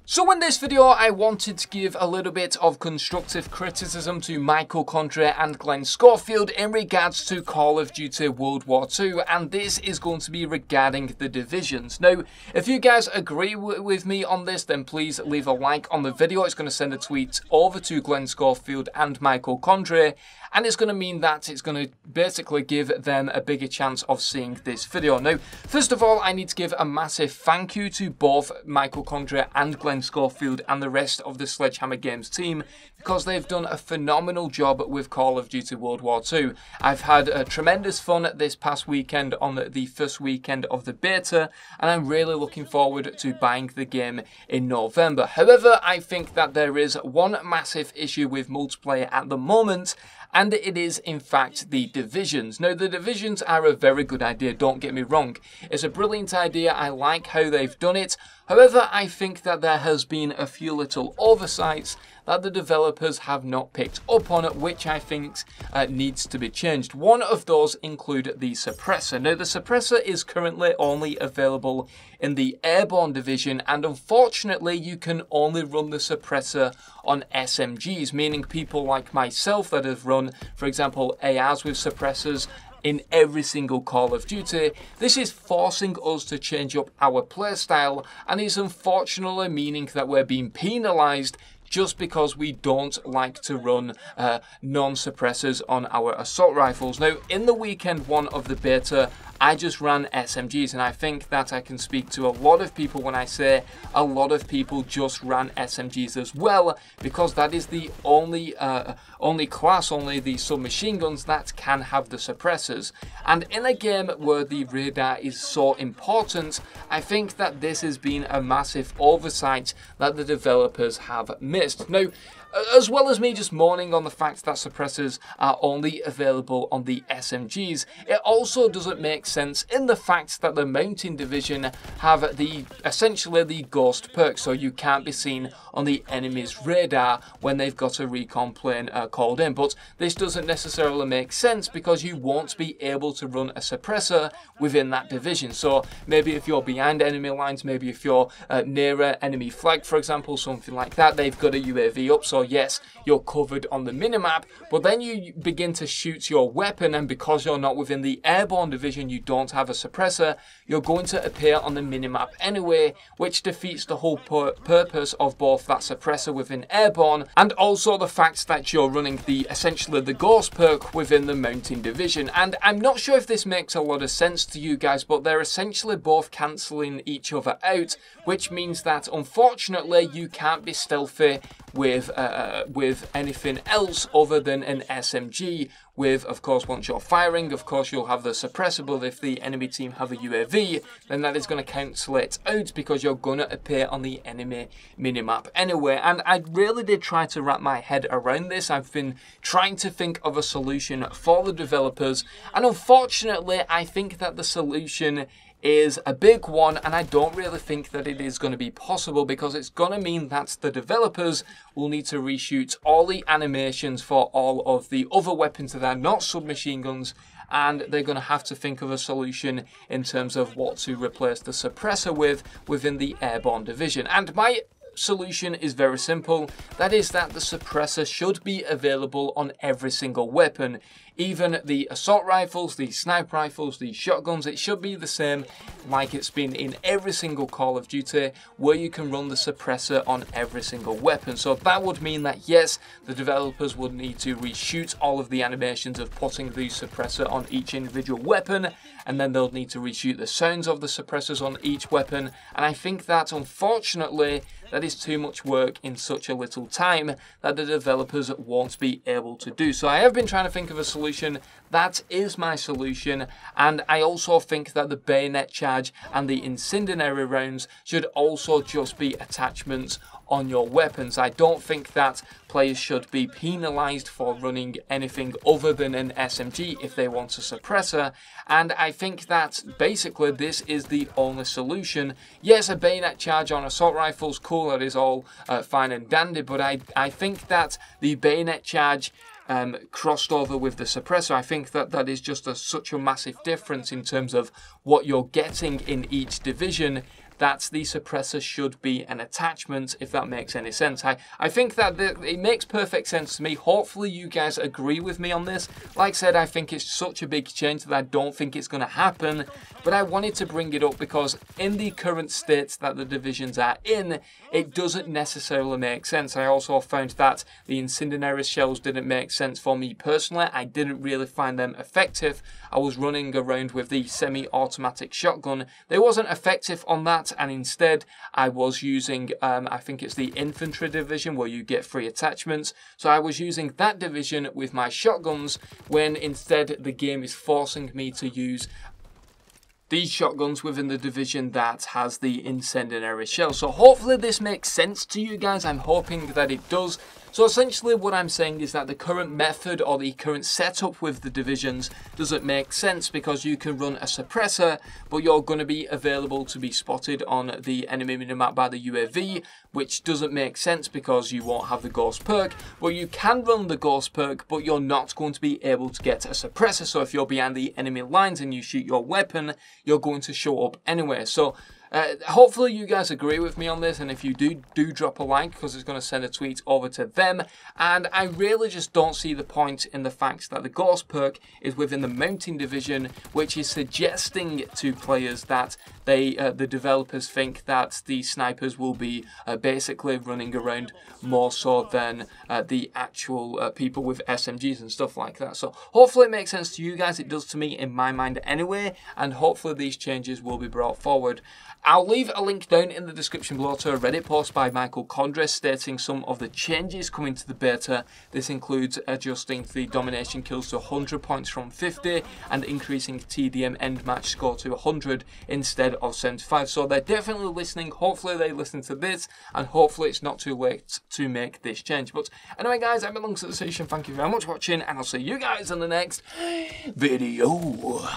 So in this video, I wanted to give a little bit of constructive criticism to Michael and Glen in regards to Call of Duty World War II, and this is going to be regarding the divisions. Now, if you guys agree with me on this, then please leave a like on the video. It's going to send a tweet over to Glen and Michael Condrey, and it's going to mean that it's going to basically give them a bigger chance of seeing this video. Now, first of all, I need to give a massive thank you to both Michael Condrey and Glen Schofield and the rest of the Sledgehammer Games team, because they've done a phenomenal job with Call of Duty World War II. I've had tremendous fun this past weekend on the first weekend of the beta, and I'm really looking forward to buying the game in November. However, I think that there is one massive issue with multiplayer at the moment, and it is in fact the divisions. Now, the divisions are a very good idea, don't get me wrong. It's a brilliant idea, I like how they've done it. However, I think that there has been a few little oversights that the developers have not picked up on, which I think needs to be changed. One of those include the suppressor. Now, the suppressor is currently only available in the airborne division, and unfortunately you can only run the suppressor on SMGs, meaning people like myself that have run, for example, ARs with suppressors in every single Call of Duty. This is forcing us to change up our playstyle, and is unfortunately meaning that we're being penalised just because we don't like to run non-suppressors on our assault rifles. Now, in the weekend one of the beta, I just ran SMGs, and I think that I can speak to a lot of people when I say a lot of people just ran SMGs as well, because that is the only class, only the submachine guns that can have the suppressors. And in a game where the radar is so important, I think that this has been a massive oversight that the developers have missed. Now, as well as me just moaning on the fact that suppressors are only available on the SMGs, it also doesn't make sense in the fact that the mountain division have essentially the ghost perk, so you can't be seen on the enemy's radar when they've got a recon plane called in. But this doesn't necessarily make sense because you won't be able to run a suppressor within that division. So maybe if you're behind enemy lines, maybe if you're nearer enemy flag, for example, something like that, they've got a UAV up, so yes, you're covered on the minimap, but then you begin to shoot your weapon, and because you're not within the airborne division, you don't have a suppressor, you're going to appear on the minimap anyway, which defeats the whole purpose of both that suppressor within airborne, and also the fact that you're running essentially the ghost perk within the mountain division. And I'm not sure if this makes a lot of sense to you guys, but they're essentially both cancelling each other out, which means that unfortunately you can't be stealthy with anything else other than an SMG. With, of course, once you're firing, of course you'll have the suppressor, but if the enemy team have a UAV, then that is going to cancel it out because you're going to appear on the enemy minimap anyway. And I really did try to wrap my head around this. I've been trying to think of a solution for the developers, and unfortunately I think that the solution is a big one, and I don't really think that it is going to be possible, because it's going to mean that the developers will need to reshoot all the animations for all of the other weapons that are not submachine guns, and they're going to have to think of a solution in terms of what to replace the suppressor with within the airborne division. And my solution is very simple. That is that the suppressor should be available on every single weapon. Even the assault rifles, the sniper rifles, the shotguns, it should be the same like it's been in every single Call of Duty, where you can run the suppressor on every single weapon. So that would mean that yes, the developers would need to reshoot all of the animations of putting the suppressor on each individual weapon, and then they'll need to reshoot the sounds of the suppressors on each weapon. And I think that unfortunately that is too much work in such a little time that the developers won't be able to do. So I have been trying to think of a solution. That is my solution, and I also think that the bayonet charge and the incendiary rounds should also just be attachments on your weapons. I don't think that players should be penalised for running anything other than an SMG if they want a suppressor, and I think that basically this is the only solution. Yes, a bayonet charge on assault rifles, cool, that is all fine and dandy, but I think that the bayonet charge crossed over with the suppressor, I think that that is just such a massive difference in terms of what you're getting in each division, that the suppressor should be an attachment, if that makes any sense. I think that it makes perfect sense to me. Hopefully you guys agree with me on this. Like I said, I think it's such a big change that I don't think it's going to happen, but I wanted to bring it up because in the current state that the divisions are in, it doesn't necessarily make sense. I also found that the incendiary shells didn't make sense for me personally. I didn't really find them effective. I was running around with the semi-automatic shotgun. They wasn't effective on that, and instead I was using, I think it's the infantry division where you get 3 attachments. So I was using that division with my shotguns when instead the game is forcing me to use these shotguns within the division that has the incendiary shell. So hopefully this makes sense to you guys. I'm hoping that it does. So essentially what I'm saying is that the current method or the current setup with the divisions doesn't make sense because you can run a suppressor, but you're going to be available to be spotted on the enemy minimap by the UAV, which doesn't make sense because you won't have the ghost perk. But you can run the ghost perk, but you're not going to be able to get a suppressor. So if you're behind the enemy lines and you shoot your weapon, you're going to show up anyway. So hopefully you guys agree with me on this, and if you do drop a like because it's going to send a tweet over to them. And I really just don't see the point in the fact that the ghost perk is within the mounting division, which is suggesting to players that the developers think that the snipers will be basically running around more so than the actual people with SMGs and stuff like that. So hopefully it makes sense to you guys. It does to me in my mind anyway, and hopefully these changes will be brought forward. I'll leave a link down in the description below to a Reddit post by Michael Condre stating some of the changes coming to the beta. This includes adjusting the domination kills to 100 points from 50 and increasing TDM end match score to 100 instead of 75. So they're definitely listening. Hopefully they listen to this, and hopefully it's not too late to make this change. But anyway guys, I'm Alongside the Station. Thank you very much for watching, and I'll see you guys in the next video.